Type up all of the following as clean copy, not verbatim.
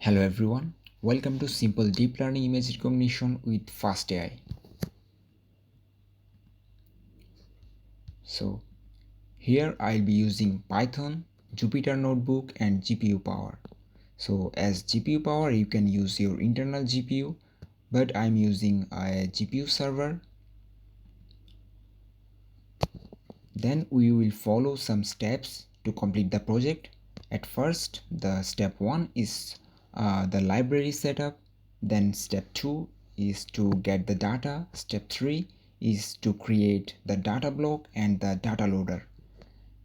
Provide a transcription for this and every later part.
Hello everyone, welcome to Simple Deep Learning Image Recognition with Fastai. So here I'll be using Python, Jupyter Notebook and GPU power. So as GPU power you can use your internal GPU, but I'm using a GPU server. Then we will follow some steps to complete the project. At first, the step 1 is the library setup. Then step 2 is to get the data. Step 3 is to create the data block and the data loader.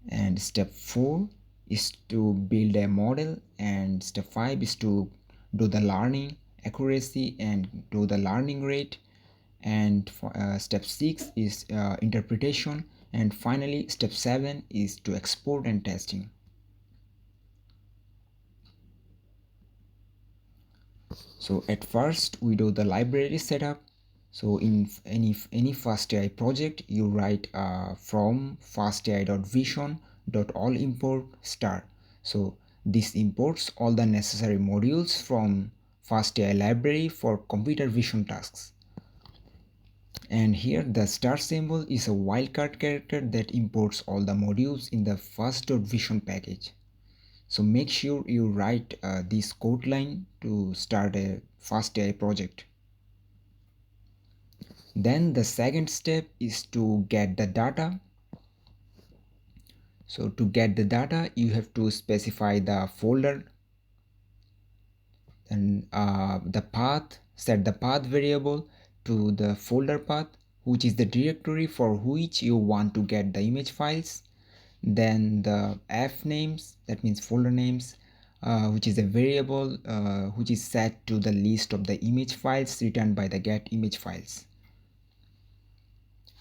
And step 4 is to build a model. And step 5 is to do the learning accuracy and do the learning rate. And step 6 is interpretation, and finally step 7 is to export and testing. So at first we do the library setup. So in any Fastai project you write from fastai.vision.all import star. So this imports all the necessary modules from Fastai library for computer vision tasks. And here the star symbol is a wildcard character that imports all the modules in the first.vision package. So make sure you write this code line to start a Fastai project. Then the second step is to get the data. So to get the data you have to specify the folder and the path, set the path variable to the folder path, which is the directory for which you want to get the image files. Then the f names, that means folder names, which is a variable which is set to the list of the image files returned by the get image files.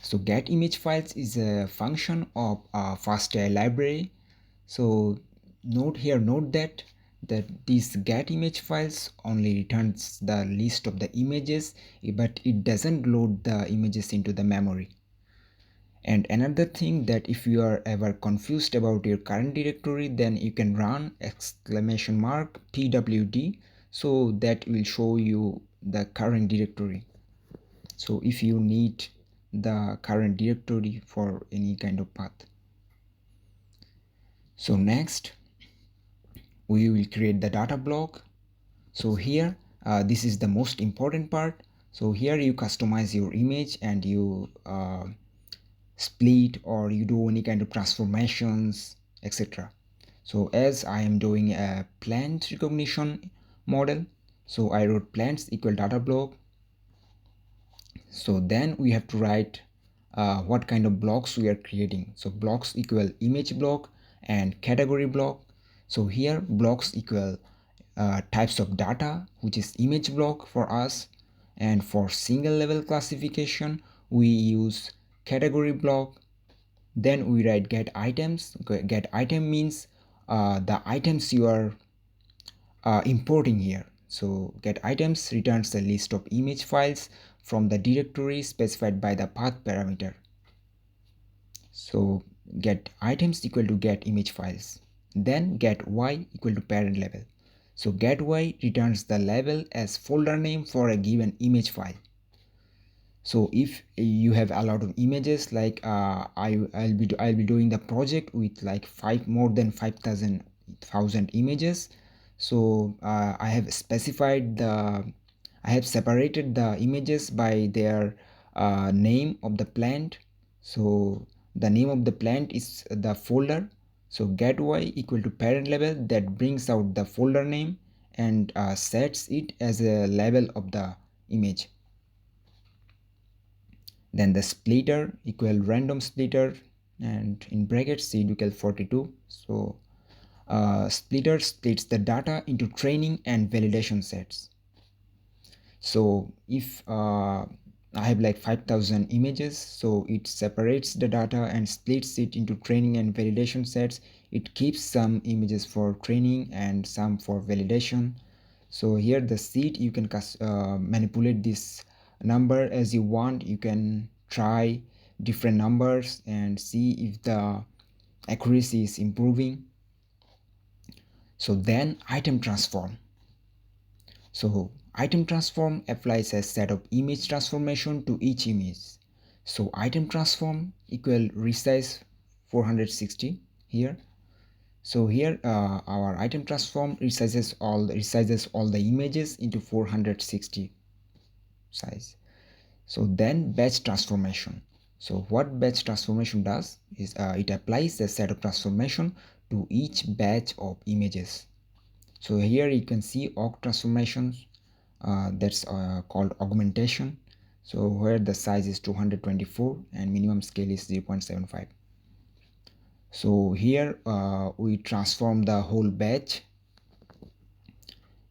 So get image files is a function of Fastai library. So note that this get image files only returns the list of the images, but it doesn't load the images into the memory. And another thing, that if you are ever confused about your current directory, then you can run !pwd, so that will show you the current directory. So if you need the current directory for any kind of path. So next we will create the data block. So here this is the most important part. So here you customize your image and you split or you do any kind of transformations, etc. So as I am doing a plant recognition model, so I wrote plants equal data block. So then we have to write what kind of blocks we are creating. So blocks equal image block and category block. So here blocks equal types of data, which is image block for us, and for single level classification we use category block. Then we write get items. Get item means the items you are importing here. So get items returns the list of image files from the directory specified by the path parameter. So get items equal to get image files. Then get y equal to parent label. So get y returns the label as folder name for a given image file. So if you have a lot of images, like I'll be doing the project with like more than 5,000 images. So I have separated the images by their name of the plant. So the name of the plant is the folder. So get y equal to parent label, that brings out the folder name and sets it as a label of the image. Then the splitter equal random splitter, and in brackets seed equal 42. So splitter splits the data into training and validation sets. So if I have like 5,000 images, so it separates the data and splits it into training and validation sets. It keeps some images for training and some for validation. So here the seed, you can manipulate this number as you want. You can try different numbers and see if the accuracy is improving. So then item transform. So item transform applies a set of image transformation to each image. So item transform equal resize 460 here. So here our item transform resizes all the images into 460 size. So then batch transformation. So what batch transformation does is it applies a set of transformation to each batch of images. So here you can see aug transformations, that's called augmentation. So where the size is 224 and minimum scale is 0.75. So here we transform the whole batch.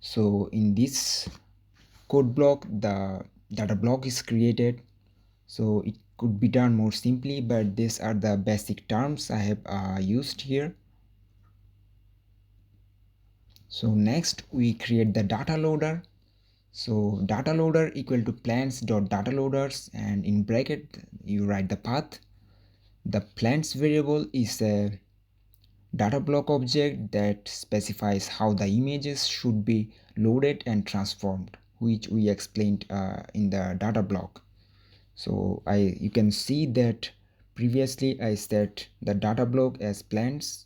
So in this code block the data block is created. So it could be done more simply, but these are the basic terms I have used here. So next we create the data loader. So data loader equal to plants.data loaders, and in bracket you write the path. The plants variable is a data block object that specifies how the images should be loaded and transformed, which we explained in the data block. So you can see that previously I set the data block as plants.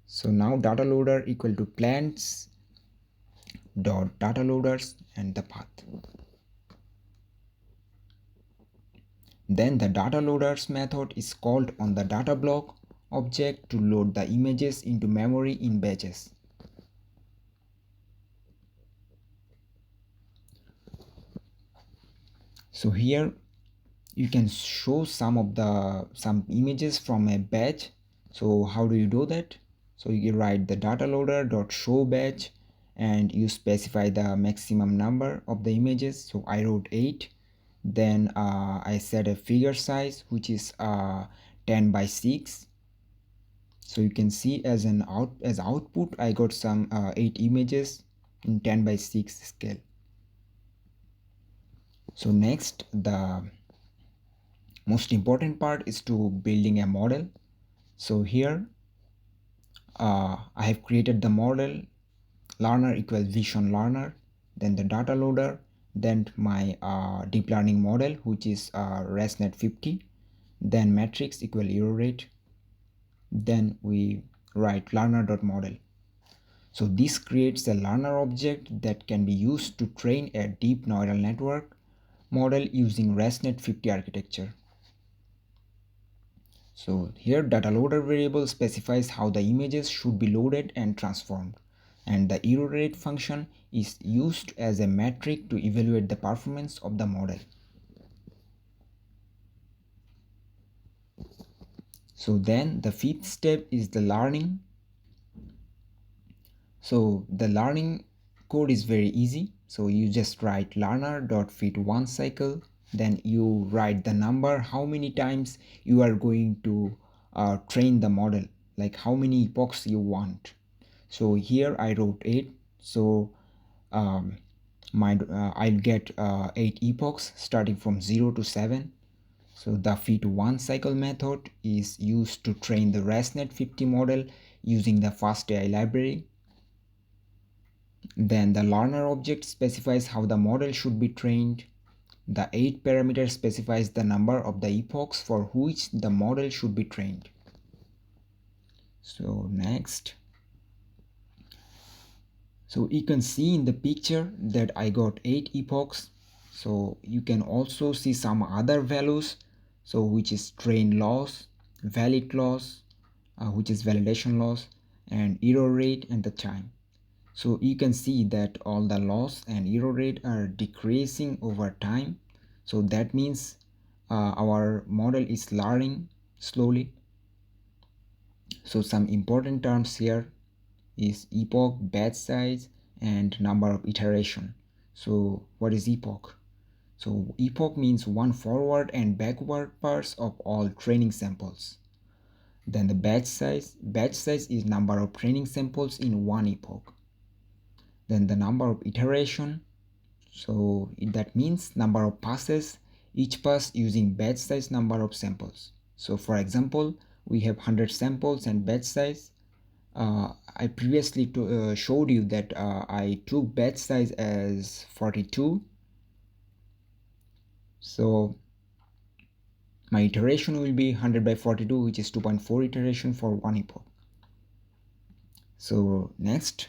So now data loader equal to plants dot data loaders and the path. Then the data loaders method is called on the data block object to load the images into memory in batches. So here you can show some images from a batch. So how do you do that? So you write the data loader dot show batch and you specify the maximum number of the images. So I wrote 8. Then I set a figure size which is 10 by 6. So you can see as output I got some 8 images in 10 by 6 scale. So next, the most important part is to building a model. So here I have created the model learner equals vision learner, then the data loader, then my deep learning model which is ResNet 50, then matrix equal error rate, then we write learner.model. So this creates a learner object that can be used to train a deep neural network model using ResNet 50 architecture. So here data loader variable specifies how the images should be loaded and transformed, and the error rate function is used as a metric to evaluate the performance of the model. So then the fifth step is the learning. So the learning code is very easy. So you just write learner.fit one cycle, then you write the number how many times you are going to train the model, like how many epochs you want. So here I wrote 8. So I'll get 8 epochs starting from 0 to 7. So the fit one cycle method is used to train the ResNet 50 model using the Fastai library. Then the learner object specifies how the model should be trained. The 8 parameter specifies the number of the epochs for which the model should be trained. So next. So you can see in the picture that I got 8 epochs. So you can also see some other values. So which is train loss, valid loss, which is validation loss, and error rate and the time. So you can see that all the loss and error rate are decreasing over time. So that means our model is learning slowly. So some important terms here is epoch, batch size, and number of iteration. So what is epoch? So epoch means one forward and backward pass of all training samples. Then the batch size is number of training samples in one epoch. Then the number of iteration, so that means number of passes, each pass using batch size number of samples. So for example, we have 100 samples and batch size I previously showed you that I took batch size as 42. So my iteration will be 100 by 42, which is 2.4 iteration for one epoch. So next,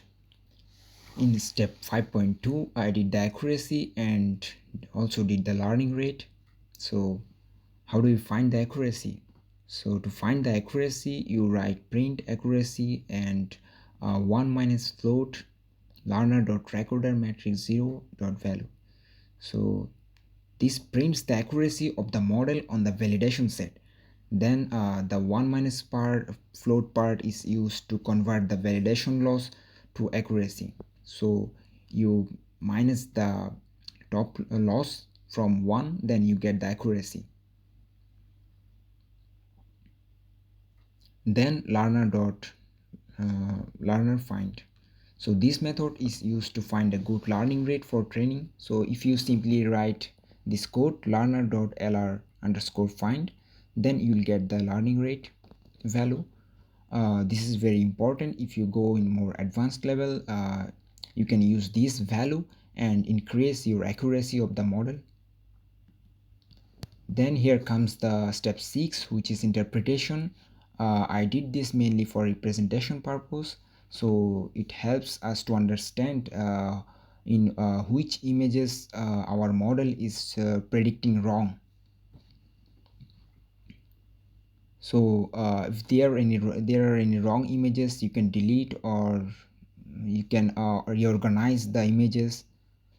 in step 5.2, I did the accuracy and also did the learning rate. So how do you find the accuracy? So to find the accuracy, you write print accuracy and 1 minus float learner dot recorder matrix 0 dot value. So this prints the accuracy of the model on the validation set. Then the 1 minus part float part is used to convert the validation loss to accuracy. So you minus the top loss from 1, then you get the accuracy. Then learner find. So this method is used to find a good learning rate for training. So if you simply write this code learner.lr underscore find, then you'll get the learning rate value. This is very important. If you go in more advanced level, you can use this value and increase your accuracy of the model. Then here comes the step 6, which is interpretation. I did this mainly for representation purpose, so it helps us to understand in which images our model is predicting wrong. So if there are any wrong images, you can delete or you can reorganize the images.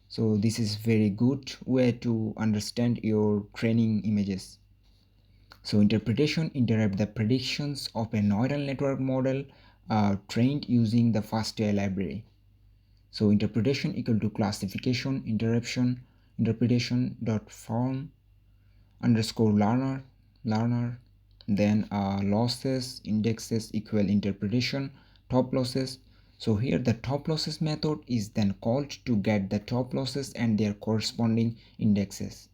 So this is very good way to understand your training images. So interpretation interrupt the predictions of a neural network model trained using the Fastai library. So interpretation equal to classification interruption interpretation dot form underscore learner then losses indexes equal interpretation top losses. So here the top losses method is then called to get the top losses and their corresponding indexes.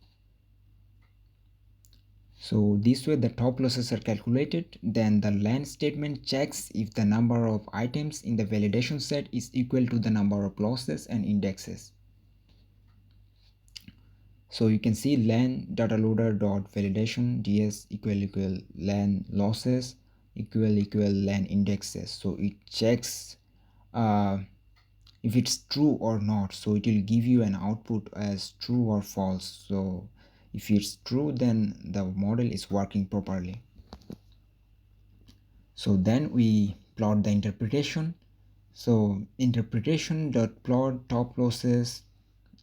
So this way the top losses are calculated. Then the len statement checks if the number of items in the validation set is equal to the number of losses and indexes. So you can see len data loader dot validation ds equal len losses equal len indexes. So it checks if it's true or not. So it will give you an output as true or false. So if it's true, then the model is working properly. So then we plot the interpretation. So interpretation dot plot top losses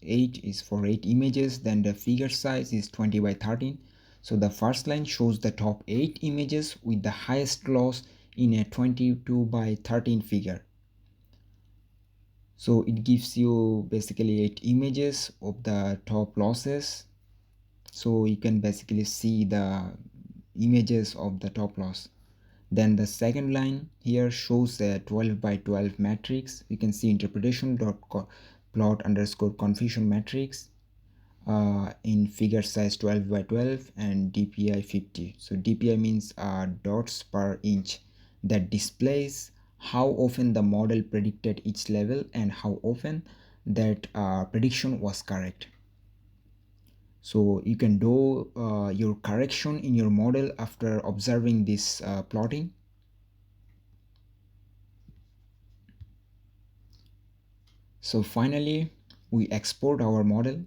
8 is for 8 images, then the figure size is 20 by 13. So the first line shows the top 8 images with the highest loss in a 22 by 13 figure. So it gives you basically 8 images of the top losses. So you can basically see the images of the top loss. Then the second line here shows a 12 by 12 matrix. You can see interpretation dot plot underscore confusion matrix in figure size 12 by 12 and DPI 50. So DPI means dots per inch, that displays how often the model predicted each level and how often that prediction was correct. So you can do your correction in your model after observing this plotting. So finally we export our model.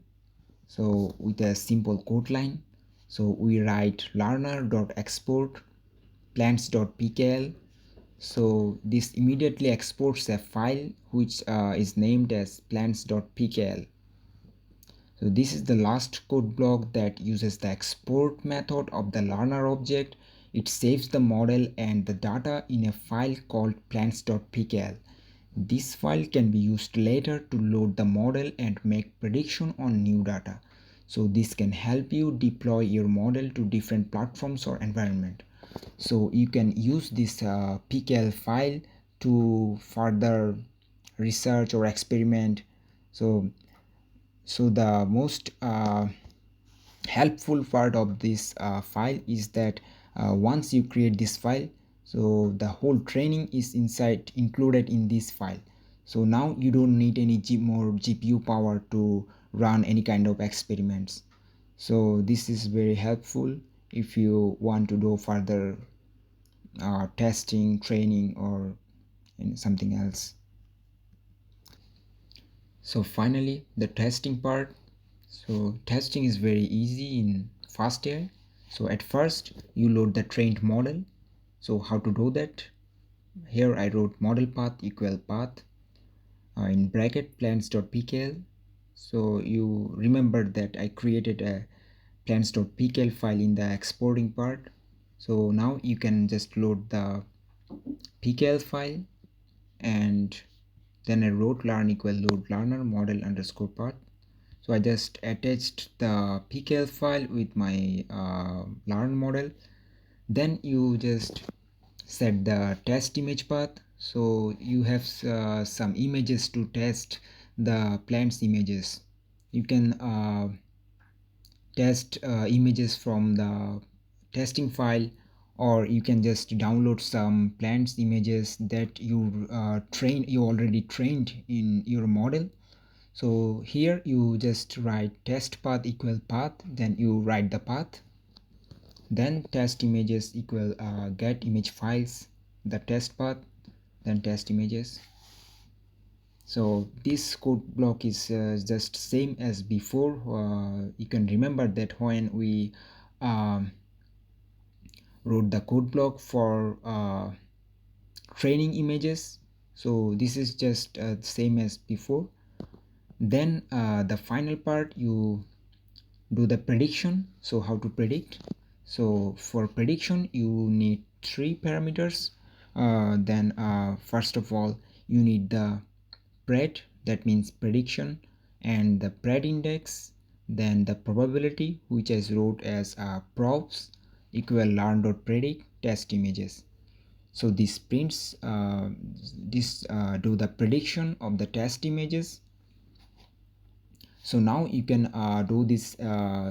So with a simple code line, so we write learner.export plants.pkl. So this immediately exports a file which is named as plants.pkl. So this is the last code block that uses the export method of the learner object. It saves the model and the data in a file called plants.pkl. This file can be used later to load the model and make prediction on new data. So this can help you deploy your model to different platforms or environment. So you can use this pkl file to further research or experiment. So the most helpful part of this file is that once you create this file, So the whole training is inside included in this file. So now you don't need any more GPU power to run any kind of experiments. So this is very helpful if you want to do further testing, training, or something else. So finally, the testing part. So testing is very easy in Fastai. So at first you load the trained model. So how to do that? Here I wrote model path equal path in bracket plans.pkl. So you remember that I created a plans.pkl file in the exporting part. So now you can just load the pkl file, and then I wrote learn equal load learner model underscore path. So I just attached the pkl file with my learn model. Then you just set the test image path. So you have some images to test the plants images. You can test images from the testing file, or you can just download some plants images that you already trained in your model. So here you just write test path equal path, then you write the path, then test images equal get image files, the test path, then test images. So this code block is just same as before. You can remember that when we um, wrote the code block for training images, so this is just same as before. Then the final part, you do the prediction. So how to predict? So for prediction you need three parameters. Then first of all you need the pred, that means prediction, and the pred index, then the probability, which is wrote as probs equal learn.predict test images. So this prints do the prediction of the test images. So now you can do this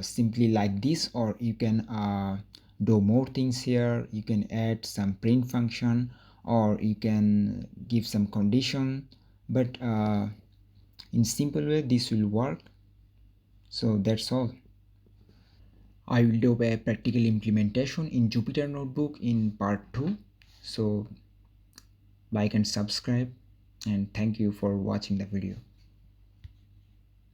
simply like this, or you can do more things here. You can add some print function, or you can give some condition, but in simple way this will work. So that's all. I will do a practical implementation in Jupyter Notebook in part 2. So like and subscribe, and thank you for watching the video.